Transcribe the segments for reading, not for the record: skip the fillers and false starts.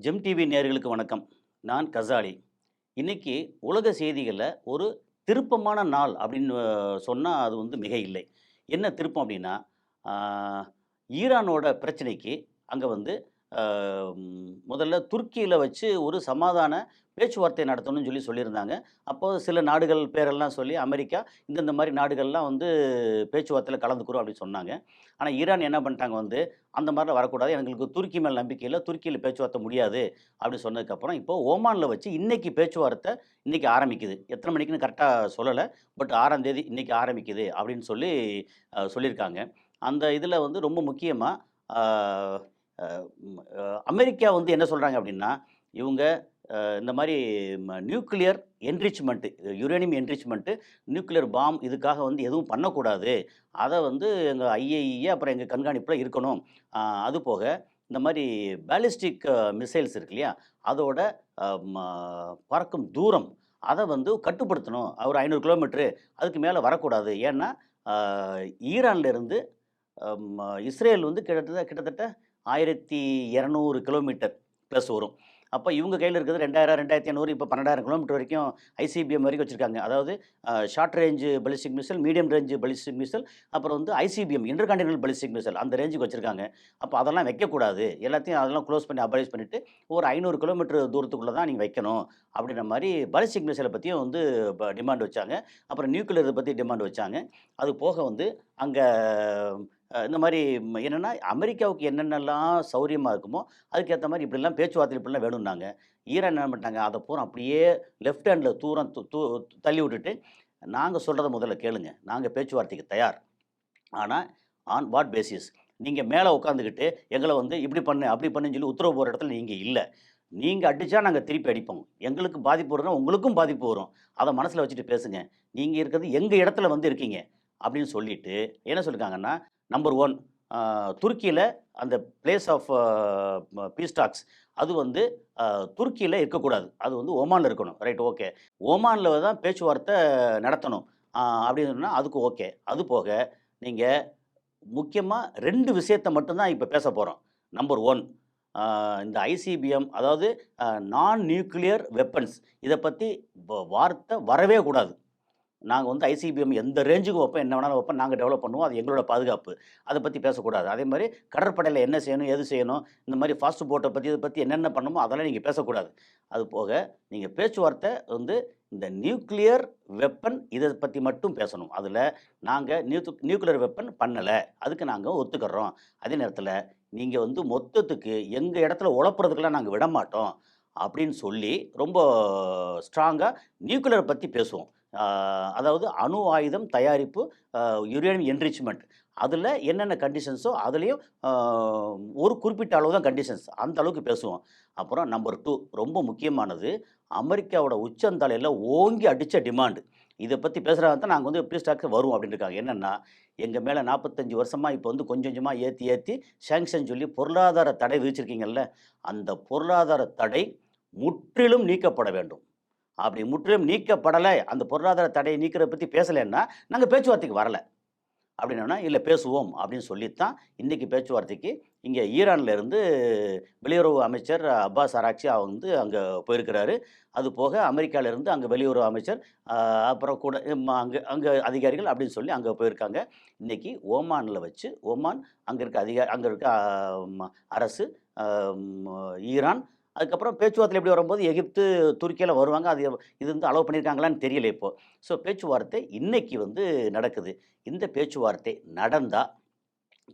GeM TV நேயர்களுக்கு வணக்கம். நான் கசாலி. இன்னைக்கு உலக செய்திகள்ல ஒரு திருப்பமான நாள் அப்படின்னு சொன்னா அது வந்து மிகை இல்லை. என்ன திருப்பம் அப்படின்னா, ஆ ஈரானோட பிரச்சனைக்கு அங்க வந்து அ முதல்ல துருக்கியில வச்சு ஒரு சமாதான பேச்சுவார்த்தை நடத்தணும்னு சொல்லியிருந்தாங்க. அப்போ சில நாடுகள் பேரெல்லாம் சொல்லி அமெரிக்கா இந்தந்த மாரி நாடுகள்லாம் வந்து பேச்சுவார்த்தையில கலந்துக்கிறோம் அப்படின்னு சொன்னாங்க. ஆனா ஈரான் என்ன பண்ணிட்டாங்க வந்து, அந்த மாரிலாம் வரக்கூடாது. எங்களுக்கு துருக்கி மேல நம்பிக்கை இல்ல. துருக்கியில பேச்சுவார்த்தை முடியாது அப்படின்னு சொன்னதுக்கப்புறம், இப்போ ஓமான்ல வச்சு இன்னைக்கு பேச்சுவார்த்தை இன்னைக்கு ஆரம்பிக்குது. எத்தன மணிக்குன்னு கரெக்ட்டா சொல்லல. பட் 6ஆம் தேதி இன்னைக்கு ஆரம்பிக்குது அப்படின்னு சொல்லி சொல்லியிருக்காங்க. அந்த இதில வந்து ரொம்ப முக்கியமா ஆ அ ம் அ அமெரிக்கா வந்து என்ன சொல்றாங்க அப்படின்னா, இவுங்க இந்த மாரி நியூக்ளியர் என்ரிச்மென்ட் யுரேனியம் என்ரிச்மென்ட் நியூக்ளியர் பாம் இதுக்காக வந்து எதுவும் பண்ணக்கூடாது. அத வந்து எங்க ஐஏஇஏ அப்புறம் எங்க கண்காணிப்புல இருக்கணும். அதுபோக இந்த மாரி பாலிஸ்டிக் மிசைல்ஸ் இருக்கு இல்லையா? அதோட அ ம பறக்கும் தூரம் அத வந்து கட்டுப்படுத்தணும். ஒரு 500 கிலோமீட்டர் அதுக்கு மேல வரக்கூடாது. ஏன்னா, அ ஈரான்ல இருந்து இஸ்ரேல் வந்து கிட்டத்தட்ட 1200 கிலோமீட்டர் ப்ளஸ் வரும். அப்ப இவங்க கையில இருக்கிறது 2000, 2500 இப்ப 12,000 கிலோமீட்டர் வரைக்கும் ஐசிபிஎம் வரைக்கும் வச்சிருக்காங்க. அதாவது short range ballistic missile, medium range ballistic missile, அப்புறம் வந்து ஐசிபிஎம் இன்டர்கான்டினல் பாலிஸ்டிக் மிசைல் அந்த ரேஞ்சுக்கு வச்சிருக்காங்க. அப்ப அதெல்லாம் வைக்கக்கூடாது. எல்லாத்தையும் அதெல்லாம் க்ளோஸ் பண்ணி அபாரைஸ் பண்ணிட்டு, ஒரு 500 கிலோமீட்டர் தூரத்துக்குள்ள தான் நீங்க வைக்கணும். அப்படின்ற மாரி பாலிஸ்டிக் மிசைல பத்தியும் வந்து டிமாண்ட் வச்சாங்க. அப்புறம் நியூக்ளியர் பத்தி டிமாண்ட் வச்சாங்க. அது போக வந்து அங்க இந்த மாரி என்னன்னா, அமெரிக்காவுக்கு என்னென்னலாம் சௌரியமா இருக்குமோ, அதுக்கேத்த மாரி இப்படிலாம் பேச்சுவார்த்தை இப்படிலாம் வேணும்னாங்க. ஈரான் என்ன பண்ணிட்டாங்க, அத பூரா அப்படியே லெஃப்ட் ஹேண்ட்ல தூரம் து து தள்ளி விட்டுட்டு, நாங்க சொல்றத முதல்ல கேளுங்க. நாங்க பேச்சுவார்த்தைக்கு தயார். ஆனா, ஆன் வாட் பேசிஸ்? நீங்க மேல உட்காந்துக்கிட்டு, எங்கள வந்து இப்படி பண்ணு, அப்படி பண்ணுன்னு சொல்லி உத்தரவு போடுற இடத்துல நீங்க இல்ல. நீங்க அடிச்சா நாங்க திருப்பி அடிப்போம். எங்களுக்கு பாதிப்பு வரும்னா, உங்களுக்கும் பாதிப்பு வரும். அத மனசுல வச்சுட்டு பேசுங்க. நீங்க இருக்கிறது எங்க இடத்துல வந்து இருக்கீங்க. அப்படின்னு சொல்லிட்டு, என்ன சொல்லிருக்காங்கன்னா, நம்பர் 1 அ துருக்கியில அந்த பிளேஸ் ஆஃப் பீஸ் டாக்ஸ் அது வந்து துருக்கியில இருக்கக்கூடாது. அது வந்து ஓமான்ல இருக்கணும். Right okay. ஓமான்ல தான் பேச்சுவார்த்தை நடத்தணும். அப்படின்னு சொன்னா அதுக்கு ஓகே. அது போக நீங்க முக்கியமா 2 விஷயத்த மட்டும் தான் இப்ப பேசப் போறோம். நம்பர் 1 இந்த ஐசிபிஎம் அதாவது நான் நியூக்ளியர் வெப்பன்ஸ் இத பத்தி வார்த்தை வரவே கூடாது. நாங்க வந்து ஐசிபிஎம் எந்த ரேஞ்சுக்கு வைப்போம், என்ன வேணாலும் வைப்போம். நாங்க டெவலப் பண்ணுவோம். அது எங்களோட பாதுகாப்பு. அத பத்தி பேசக்கூடாது. அதேமாரி கடற்படையில என்ன செய்யணும், ஏது செய்யணும், இந்த மாரி ஃபாஸ்ட் போட்ட பத்தி, இத பத்தி என்னென்ன பண்ணணுமோ அதெல்லாம் நீங்க பேசக்கூடாது. அது போக நீங்க பேச்சுவார்த்தை வந்து இந்த நியூக்ளியர் வெப்பன் இத பத்தி மட்டும் பேசணும். அதுல நாங்க நியூக்ளியர் வெப்பன் பண்ணல. அதுக்கு நாங்க ஒத்துக்கிறோம். அதே நேரத்தில நீங்க வந்து மொத்தத்துக்கு எங்க இடத்துல உழப்புறதுக்கெல்லாம் நாங்க விடமாட்டோம். அப்படின்னு சொல்லி ரொம்ப ஸ்ட்ராங்கா நியூக்ளியர் பத்தி பேசுவோம். ஆ அதாவது அணு ஆயுதம் தயாரிப்பு, யுரேனியம் என்ரிச்மென்ட் அதில என்னென்ன கண்டிஷன்ஸோ அதிலயும் ஒரு குறிப்பிட்ட அளவு தான் கண்டிஷன்ஸ். அந்த அளவுக்கு பேசுவோம். அப்புறம் நம்பர் 2 ரொம்ப முக்கியமானது, அமெரிக்காவோட உச்சந்தலையில ஓங்கி அடிச்ச டிமாண்ட். இத பத்தி பேசுறதா தான் நாங்க வந்து பீஸ் டாக்ஸ் வருவோம் அப்படின்னு இருக்காங்க. என்னன்னா, எங்க மேல 45 வருஷமா இப்ப வந்து கொஞ்சம் கொஞ்சமா ஏத்தி சாங்ஷன் சொல்லி பொருளாதார தடை விதிச்சிருக்கீங்கல்ல, அந்த பொருளாதார தடை முற்றிலும் நீக்கப்பட வேண்டும். அப்படி முற்றிலும் நீக்கப்படல, அந்த பொருளாதார தடைய நீக்கிறத பத்தி பேசலன்னா, நாங்க பேச்சுவார்த்தைக்கு வரல. அப்படின்னோன, "இல்ல பேசுவோம்" அப்படின்னு சொல்லித்தான் இன்னைக்கு பேச்சுவார்த்தைக்கு இங்க ஈரான்ல இருந்து வெளியுறவு அமைச்சர் அப்பாஸ் ஆராக்ச்சி வந்து அங்க போயிருக்கிறாரு. அது போக அமெரிக்கால இருந்து அங்க வெளியுறவு அமைச்சர், அ அப்புறம் கூட அங்க அங்க அதிகாரிகள் அப்படின்னு சொல்லி அங்க போயிருக்காங்க. இன்னைக்கு ஓமான்ல வச்சு ஓமான் அங்க இருக்க அரசு, அ ஈரான் அதுக்கப்புறம் பேச்சுவார்த்தையில எப்படி வரும்போது எகிப்து, துருக்கியலாம் வருவாங்க. இது வந்து அலோவ் பண்ணியிருக்காங்களான்னு தெரியல இப்போ. ஸோ பேச்சுவார்த்தை இன்னைக்கு வந்து நடக்குது. இந்த பேச்சுவார்த்தை நடந்தா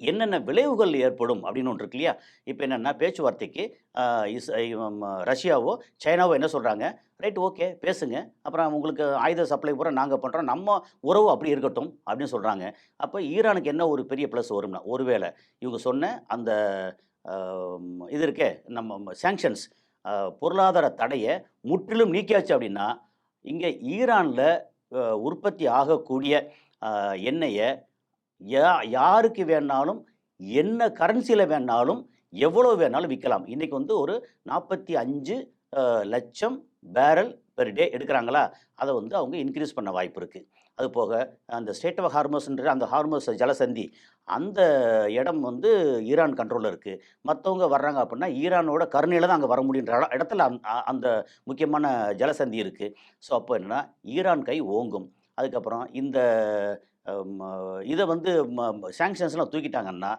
என்னென்ன விளைவுகள் ஏற்படும் அப்படின்னு ஒன்று இருக்கு இல்லையா? இப்ப என்னன்னா பேச்சுவார்த்தைக்கு அ இஸ் ரஷ்யாவோ, சைனாவோ என்ன சொல்றாங்க? ரைட் ஓகே பேசுங்க. அப்புறம் உங்களுக்கு ஆயுத சப்ளை பூரா நாங்க பண்றோம். நம்ம உறவு அப்படி இருக்கட்டும் அப்படின்னு சொல்றாங்க. அப்ப ஈரானுக்கு என்ன ஒரு பெரிய ப்ளஸ் வரும்னா, ஒருவேளை இவங்க சொன்ன அந்த அ இது இருக்கே நம்ம சாங்ஷன்ஸ் பொருளாதார தடைய முற்றிலும் நீக்கியாச்சு அப்படின்னா, இங்க ஈரான்ல உற்பத்தி ஆகக்கூடிய எண்ணெய யாருக்கு வேணாலும், என்ன கரன்சில வேணாலும், எவ்வளோ வேணாலும் விக்கலாம். இன்னைக்கு வந்து ஒரு 45 லட்சம் பேரல் பெர் டே எடுக்குறாங்களா, அத வந்து அவங்க இன்கிரீஸ் பண்ண வாய்ப்பு இருக்கு. அது போக அந்த ஸ்டேட் ஆஃப் ஹார்மோஸ்ன்ற அந்த ஹார்மோஸ் ஜலசந்தி அந்த இடம் வந்து ஈரான் கண்ட்ரோல்ல இருக்கு. மத்தவங்க வர்றாங்க அப்படின்னா, ஈரானோட கருணையில தான் அங்க வர முடியுன்ற இடத்துல அந்த முக்கியமான ஜலசந்தி இருக்கு. ஸோ அப்போ என்னன்னா, ஈரான் கை ஓங்கும். அதுக்கப்புறம் இந்த ம இத வந்து சாங்ஷன்ஸ்லாம் தூக்கிட்டாங்கன்னா,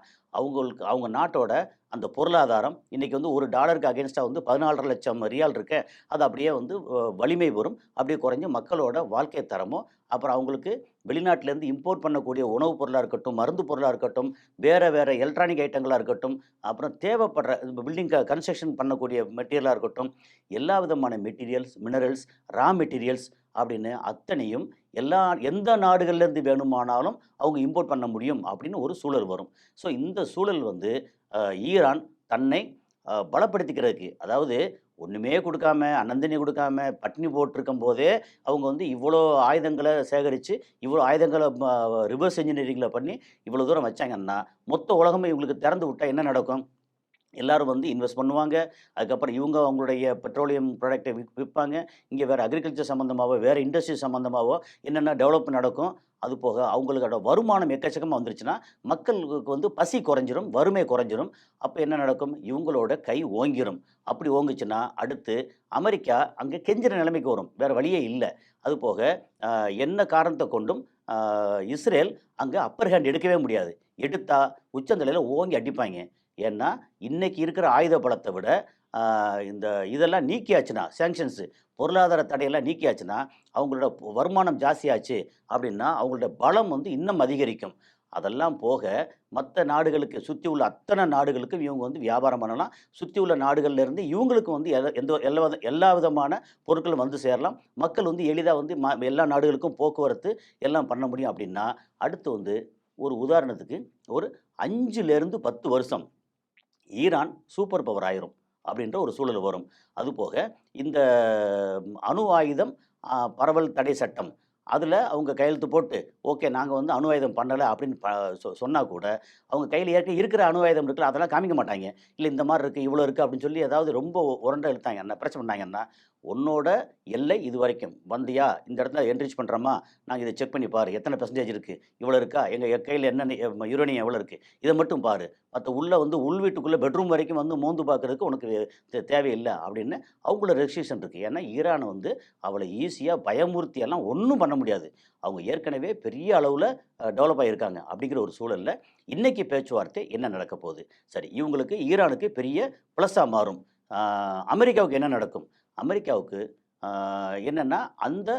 அவங்க நாட்டோட அந்த பொருளாதாரம் இன்னைக்கு வந்து $1 அகைன்ஸ்டா வந்து 14,50,000 ரியால் இருக்க, அது அப்படியே வந்து வலிமை பெறும். அப்படியே குறைஞ்சு மக்களோட வாழ்க்கை தரமும், அப்புறம் அவங்களுக்கு வெளிநாட்டிலேருந்து இம்போர்ட் பண்ணக்கூடிய உணவுப் பொருளா இருக்கட்டும், மருந்து பொருளா இருக்கட்டும், வேற வேற எலக்ட்ரானிக் ஐட்டங்களா இருக்கட்டும், அப்புறம் தேவைப்படுற பில்டிங் கன்ஸ்ட்ரக்ஷன் பண்ணக்கூடிய மெட்டீரியலா இருக்கட்டும், எல்லா விதமான மெட்டீரியல்ஸ், மினரல்ஸ், ரா மெட்டீரியல்ஸ் அப்படின்னு அத்தனையும் எந்த நாடுகள்லேருந்து வேணுமானாலும் அவங்க இம்போர்ட் பண்ண முடியும் அப்படின்னு ஒரு சூழல் வரும். ஸோ இந்த சூழல் வந்து ஈரான் தன்னை பலப்படுத்திக்கிறதுக்கு, அதாவது ஒண்ணுமே குடுக்காம, அன்னந்தண்ணி குடுக்காம, பட்டினி போட்டுருக்கும்போதே, அவங்க வந்து இவ்வளோ ஆயுதங்கள சேகரிச்சு, இவ்வளோ ஆயுதங்கள ரிவர்ஸ் என்ஜினியரிங்ல பண்ணி, இவ்வளோ தூரம் வச்சாங்கன்னா, மொத்த உலகமும் இவங்களுக்கு திறந்து விட்டா என்ன நடக்கும்? எல்லாரும் வந்து இன்வெஸ்ட் பண்ணுவாங்க. அதுக்கப்புறம் இவங்க அவங்களுடைய பெட்ரோலியம் ப்ராடக்ட்ட விப்பாங்க. இங்க வேற அக்ரிகல்ச்சர் சம்மந்தமாவோ, வேற இண்டஸ்ட்ரி சம்மந்தமாவோ என்னென்ன டெவலப் நடக்கும். அதுபோக அவங்களோட வருமானம் எக்கச்சக்கமா வந்துருச்சுன்னா, மக்களுக்கு வந்து பசி குறைஞ்சிரும், வறுமை குறைஞ்சிரும். அப்ப என்ன நடக்கும்? இவங்களோட கை ஓங்கிரும். அப்படி ஓங்குச்சுன்னா, அடுத்து அமெரிக்கா அங்க கெஞ்சுற நிலைமைக்கு வரும். வேற வழியே இல்ல. அதுபோக அ என்ன காரணத்த கொண்டும் அ இஸ்ரேல் அங்க அப்பர் ஹேண்ட் எடுக்கவே முடியாது. எடுத்தா உச்சந்தலையில ஓங்கி அடிப்பாய்ங்க. ஏன்னா, இன்னைக்கு இருக்கிற ஆயுத பலத்த விட, ஆ இந்த இதெல்லாம் நீக்கியாச்சுன்னா, சாங்ஷன்ஸு பொருளாதார தடையெல்லாம் நீக்கியாச்சுன்னா, அவங்களோட வருமானம் ஜாஸ்தியாச்சு அப்படின்னா, அவங்களோட பலம் வந்து இன்னும் அதிகரிக்கும். அதெல்லாம் போக, மத்த நாடுகளுக்கு சுத்தி உள்ள அத்தன நாடுகளுக்கும் இவங்க வந்து வியாபாரம் பண்ணலாம். சுத்தி உள்ள நாடுகள்ல இருந்து இவங்களுக்கு வந்து எல்லா விதமான பொருட்களும் வந்து சேரலாம். மக்கள் வந்து எளிதா வந்து எல்லா நாடுகளுக்கும் போக்குவரத்து எல்லாம் பண்ண முடியும் அப்படின்னா, அடுத்து வந்து ஒரு உதாரணத்துக்கு ஒரு 5லேருந்து 10 வருஷம் ஈரான் சூப்பர் பவர் ஆயிரும். அப்படின்ற ஒரு சூழல் வரும். அதுபோக இந்த அணு ஆயுதம் பரவல் தடை சட்டம். அதுல அவங்க கையெழுத்து போட்டு, ஓகே நாங்க வந்து அணு ஆயுதம் பண்ணல அப்படின்னு சொன்னா கூட, அவங்க கையில இருக்கிற அணு ஆயுதம் இருக்குல்ல, அதெல்லாம் காமிக்க மாட்டாய்ங்க. இல்ல இந்த மாரி இருக்கு, இவ்வளோ இருக்கு அப்படின்னு சொல்லி ஏதாவது ரொம்ப உரண்ட இழுத்தாங்கன்னா, பிரச்சனை பண்ணாங்கன்னா, உன்னோட எல்லை இதுவரைக்கும். வந்தியா? இந்த இடத்துல என்ரிச் பண்றோமா? நாங்க இத செக் பண்ணி பாரு. எத்தன பெர்சன்டேஜ் இருக்கு? இவ்வளோ இருக்கா? எங்க கையில என்னென்ன யுரேனியம் எவ்வளோ இருக்கு? இத மட்டும் பாரு. மத்த உள்ள வந்து உள் வீட்டுக்குள்ள பெட்ரூம் வரைக்கும் வந்து மோந்து பார்க்கறதுக்கு உனக்கு தேவையில்ல அப்படின்னு அவங்களோட ரெஸ்ட்ரிக்ஷன் இருக்கு. ஏன்னா ஈரான் வந்து அவ்வளோ ஈஸியா பயமுறுத்தியெல்லாம் ஒண்ணும் பண்ண முடியாது. அவங்க ஏற்கனவே பெரிய அளவுல டெவலப் ஆகியிருக்காங்க. அப்படிங்கிற ஒரு சூழல்ல இன்னைக்கு பேச்சுவார்த்தை என்ன நடக்க போகுது? சரி இவங்களுக்கு ஈரானுக்கு பெரிய ப்ளஸ்ஸா மாறும். ஆ அமெரிக்காவுக்கு என்ன நடக்கும்? அமெரிக்காவுக்கு என்னன்னா அந்த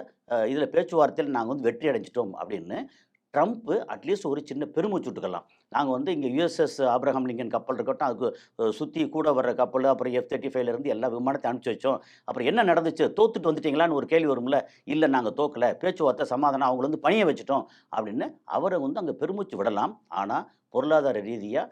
இதில பேச்சுவார்த்தையில நாங்க வந்து வெற்றி அடைஞ்சுட்டோம் அப்படின்னு ட்ரம்ப் அட்லீஸ்ட் ஒரு சின்ன பெருமூச்சு விட்டுக்கலாம். நாங்க வந்து இங்க யுஎஸ்எஸ் ஆப்ரஹாம் லிங்கன் கப்பல் இருக்கட்டும், அதுக்கு சுத்தி கூட வர்ற கப்பல், அப்புறம் F-35 இருந்து எல்லா விமானத்தையும் அனுப்பிச்சு வச்சோம். அப்புறம் என்ன நடந்துச்சு? தோத்துட்டு வந்துட்டீங்களான்னு ஒரு கேள்வி வரும்ல. இல்ல நாங்க தோக்கல. பேச்சுவார்த்தை சமாதானம் அவங்கள வந்து பணிய வச்சுட்டோம் அப்படின்னு அவர வந்து அங்க பெருமூச்சு விடலாம். ஆனா பொருளாதார ரீதியா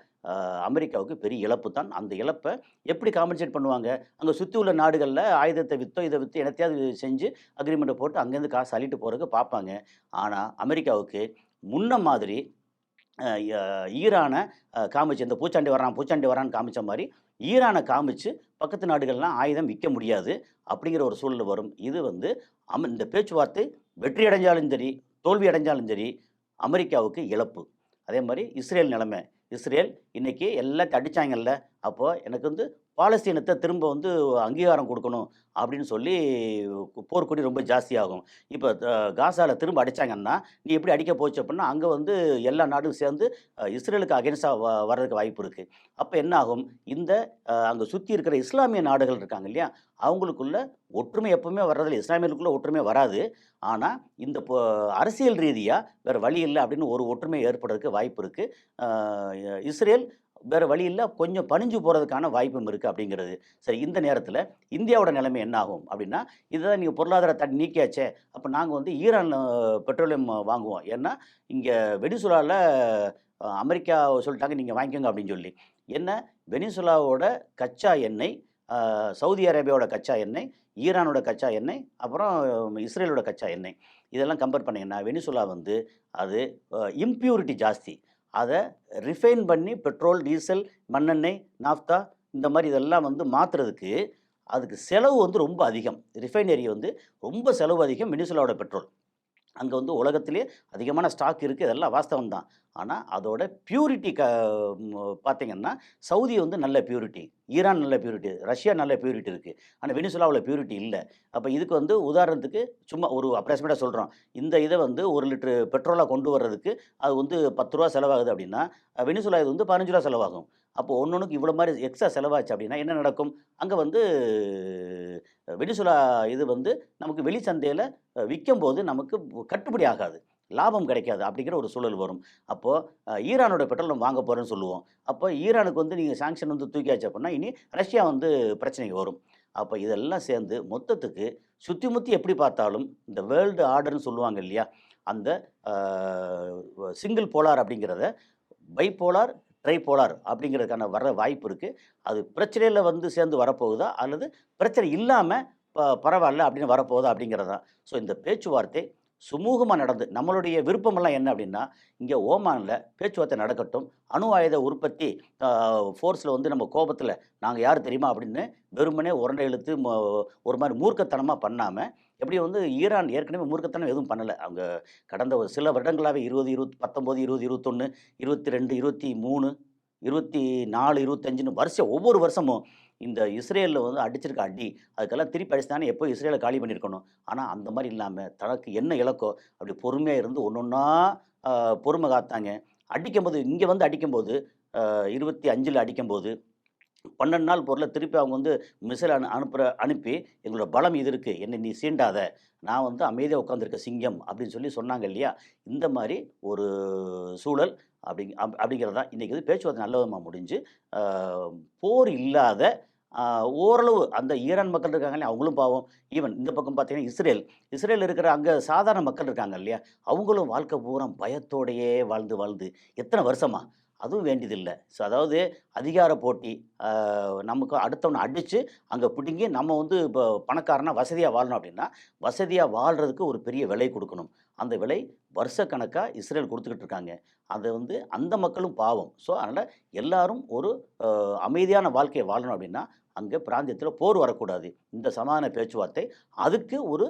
அமெரிக்காவுக்கு பெரிய இழப்பு தான். அந்த இழப்ப எப்படி காம்பன்சேட் பண்ணுவாங்க? அங்க சுத்தி உள்ள நாடுகள்ல ஆயுதத்த வித்தோ, இத வித்து என்னத்தையாவது செஞ்சு அக்ரீமெண்ட்ட போட்டு அங்கேருந்து காசு அள்ளிட்டு போறதுக்கு பார்ப்பாங்க. ஆனா அமெரிக்காவுக்கு முன்ன மாதிரி அ ய ஈரான காமிச்சு இந்த பூச்சாண்டி வர்றான், பூச்சாண்டி வர்றான்னு காமிச்ச மாரி, ஈரான காமிச்சு பக்கத்து நாடுகள்லாம் ஆயுதம் விக்க முடியாது. அப்படிங்கிற ஒரு சூழல் வரும். இது வந்து இந்த பேச்சுவார்த்தை வெற்றி அடைஞ்சாலும் சரி, தோல்வி அடைஞ்சாலும் சரி, அமெரிக்காவுக்கு இழப்பு. அதே மாரி இஸ்ரேல் நிலைமை. இஸ்ரேல் இன்னைக்கு எல்லாத்தையும் அடிச்சாங்கல்ல, அப்போ எனக்கு வந்து பாலஸ்தீனத்த திரும்ப வந்து அங்கீகாரம் குடுக்கணும் அப்படின்னு சொல்லி போர்க்கொடி ரொம்ப ஜாஸ்தியாகும். இப்ப காசால திரும்ப அடிச்சாங்கன்னா, நீ எப்படி அடிக்க போச்சு அப்படின்னா, அங்க வந்து எல்லா நாடும் சேர்ந்து இஸ்ரேலுக்கு அகைன்ஸ்டா வர்றதுக்கு வாய்ப்பு இருக்கு. அப்ப என்ன ஆகும்? இந்த அங்க சுத்தி இருக்கிற இஸ்லாமிய நாடுகள் இருக்காங்க இல்லையா? அவங்களுக்குள்ள ஒற்றுமை எப்பவுமே வர்றதில்ல. இஸ்லாமியர்களுக்குள்ள ஒற்றுமை வராது. ஆனா, இந்த அரசியல் ரீதியா வேற வழி இல்ல அப்படின்னு ஒரு ஒற்றுமை ஏற்படுறதுக்கு வாய்ப்பு இருக்கு. அ இஸ்ரேல் வேற வழி இல்ல. கொஞ்சம் பணிஞ்சு போறதுக்கான வாய்ப்பும் இருக்கு அப்படிங்கிறது. சரி இந்த நேரத்தில இந்தியாவோட நிலைமை என்ன ஆகும் அப்படின்னா, இதுதான் நீங்க பொருளாதார தடை நீக்கியாச்சே, அப்ப நாங்க வந்து ஈரான்ல பெட்ரோலியம் வாங்குவோம். ஏன்னா, இங்க வெனிசுலால அமெரிக்கா சொல்ட்டாங்க நீங்க வாங்கிக்கோங்க அப்படின்னு சொல்லி. என்ன வெனிசுலாவோட கச்சா எண்ணெய், சவுதி அரேபியாவோட கச்சா எண்ணெய், ஈரானோட கச்சா எண்ணெய், அப்புறம் இஸ்ரேலோட கச்சா எண்ணெய். இதெல்லாம் கம்பேர் பண்ணீங்கன்னா, வெனிசுலா வந்து அது இம்ப்யூரிட்டி ஜாஸ்தி. அத ரிஃபைன் பண்ணி பெட்ரோல், டீசல், மண்ணெண்ணெய், நாஃப்தா இந்த மாரி இதெல்லாம் வந்து மாத்துறதுக்கு, அதுக்கு செலவு வந்து ரொம்ப அதிகம். ரிஃபைனரி வந்து ரொம்ப செலவு அதிகம் வெனிசுலாவோட பெட்ரோல். அங்கே வந்து உலகத்திலே அதிகமான ஸ்டாக் இருக்குது, இதெல்லாம் வாஸ்தவம் தான். ஆனால் அதோட பியூரிட்டி பார்த்தீங்கன்னா, சவுதி வந்து நல்ல பியூரிட்டி, ஈரான் நல்ல பியூரிட்டி, ரஷ்யா நல்ல பியூரிட்டி இருக்குது. ஆனால் வெனிசுலாவில் பியூரிட்டி இல்லை. அப்போ இதுக்கு வந்து உதாரணத்துக்கு சும்மா ஒரு அப்ராக்சிமேட்டாக சொல்கிறோம். இந்த இதை வந்து 1 லிட்டர் பெட்ரோலாக கொண்டு வர்றதுக்கு அது வந்து ரூ. 10 செலவாகுது அப்படின்னா, வெனிசுலா இது வந்து ரூ. 15 செலவாகும். அப்போ ஒன்னொன்னுக்கு இவ்வளோ மாதிரி எக்ஸ்ட்ரா செலவாச்சு அப்படின்னா என்ன நடக்கும்? அங்கே வந்து வெனிசுலா இது வந்து நமக்கு வெளி சந்தையில விக்கும்போது நமக்கு கட்டுப்படி ஆகாது. லாபம் கிடைக்காது. அப்படிங்கிற ஒரு சூழல் வரும். அப்போ ஈரானோட பெட்ரோல் நம்ம வாங்க போறோம்ன்னு சொல்லுவோம். அப்போ ஈரானுக்கு வந்து நீங்க சாங்ஷன் வந்து தூக்கியாச்சு அப்படின்னா, இனி ரஷ்யா வந்து பிரச்சனைக்கு வரும். அப்ப இதெல்லாம் சேர்ந்து மொத்தத்துக்கு சுத்தி முத்தி எப்படி பார்த்தாலும் இந்த வேர்ல்டு ஆர்டர்ன்னு சொல்லுவாங்க இல்லையா? அந்த அ சிங்கிள் போலார் அப்படிங்கிறத பைபோலார், ட்ரைபோலார் அப்படிங்கிறதுக்கான வர வாய்ப்பு இருக்கு. அது பிரச்சனையில வந்து சேர்ந்து வரப்போகுதா? அல்லது பிரச்சனை இல்லாம பரவால்ல அப்படின்னு வரப்போகுதா? அப்படிங்கிறது தான். ஸோ இந்த பேச்சுவார்த்தை சுமூகமா நடந்து நம்மளுடைய விருப்பமெல்லாம் என்ன அப்படின்னா, இங்க ஓமான்ல பேச்சுவார்த்தை நடக்கட்டும். அணு ஆயுத உற்பத்தி ஃபோர்ஸ்ல வந்து நம்ம கோபத்தில நாங்க யார் தெரியுமா? அப்படின்னு வெறுமனே உருண்டை இழுத்து ஒரு மாரி மூர்க்கத்தனமா பண்ணாம, எப்படி வந்து ஈரான் ஏற்கனவே மூர்க்கத்தனம் எதுவும் பண்ணல. அவங்க கடந்த ஒரு சில வருடங்களாவே 20, 19, 20, 21, 22, 23, 24, 25ன்னு வருஷம் ஒவ்வொரு வருஷமும் இந்த இஸ்ரேல்ல வந்து அடிச்சிருக்க அடி, அதுக்கெல்லாம் திருப்பி அடிச்சுதானே எப்போ இஸ்ரேல காலி பண்ணியிருக்கணும். ஆனா அந்த மாரி இல்லாம தனக்கு என்ன இலக்கோ அப்படி பொறுமையா இருந்து ஒண்ணொன்னா அ பொறுமை காத்தாங்க. அடிக்கும்போது இங்க வந்து அடிக்கும்போது 25ல அடிக்கும்போது 12 நாள் பொருள திருப்பி அவங்க வந்து மிசைல் அனுப்பி, "எங்களோட பலம் இது இருக்கு. என்னை நீ சீண்டாத. நான் வந்து அமைதியா உட்கார்ந்திருக்க சிங்கம்" அப்படின்னு சொல்லி சொன்னாங்க இல்லையா? இந்த மாரி ஒரு சூழல் அப்படிங்கிறது தான். இன்னைக்கு வந்து பேச்சுவார்த்தை நல்ல விதமா முடிஞ்சு, அ போர் இல்லாத அ ஓரளவு அந்த ஈரான் மக்கள் இருக்காங்களே, அவங்களும் பாவம். ஈவன் இந்த பக்கம் பார்த்தீங்கன்னா இஸ்ரேல். இஸ்ரேல் இருக்கிற அங்க சாதாரண மக்கள் இருக்காங்க இல்லையா? அவங்களும் வாழ்க்கை பூரா பயத்தோடையே வாழ்ந்து வாழ்ந்து எத்தன வருஷமா? அதுவும் வேண்டியதில்ல. ஸோ அதாவது அதிகார போட்டி, அ நமக்கு அடுத்தவன அடிச்சு, அங்க பிடுங்கி நம்ம வந்து இப்போ பணக்காரனா வசதியா வாழணும் அப்படின்னா, வசதியா வாழ்றதுக்கு ஒரு பெரிய விலை குடுக்கணும். அந்த விலை வருஷக்கணக்கா இஸ்ரேல் குடுத்துக்கிட்டு இருக்காங்க. அது வந்து அந்த மக்களும் பாவம். ஸோ அதனால எல்லாரும் ஒரு அமைதியான வாழ்க்கைய வாழணும் அப்படின்னா, அங்க பிராந்தியத்தில போர் வரக்கூடாது. இந்த சமாதான பேச்சுவார்த்தை அதுக்கு ஒரு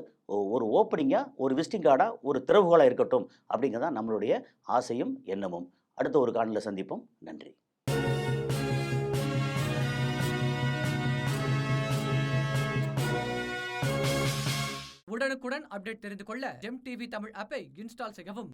ஓப்பனிங்கா, ஒரு விசிட்டிங் கார்டா, ஒரு திறவுகோலா இருக்கட்டும் அப்படிங்கிறது தான் நம்மளுடைய ஆசையும், எண்ணமும். அடுத்த ஒரு காணொளில சந்திப்போம். நன்றி. உடனுக்குடன் அப்டேட் தெரிந்து கொள்ள ஜெம் டிவி தமிழ் ஆப்பை இன்ஸ்டால் செய்யவும்.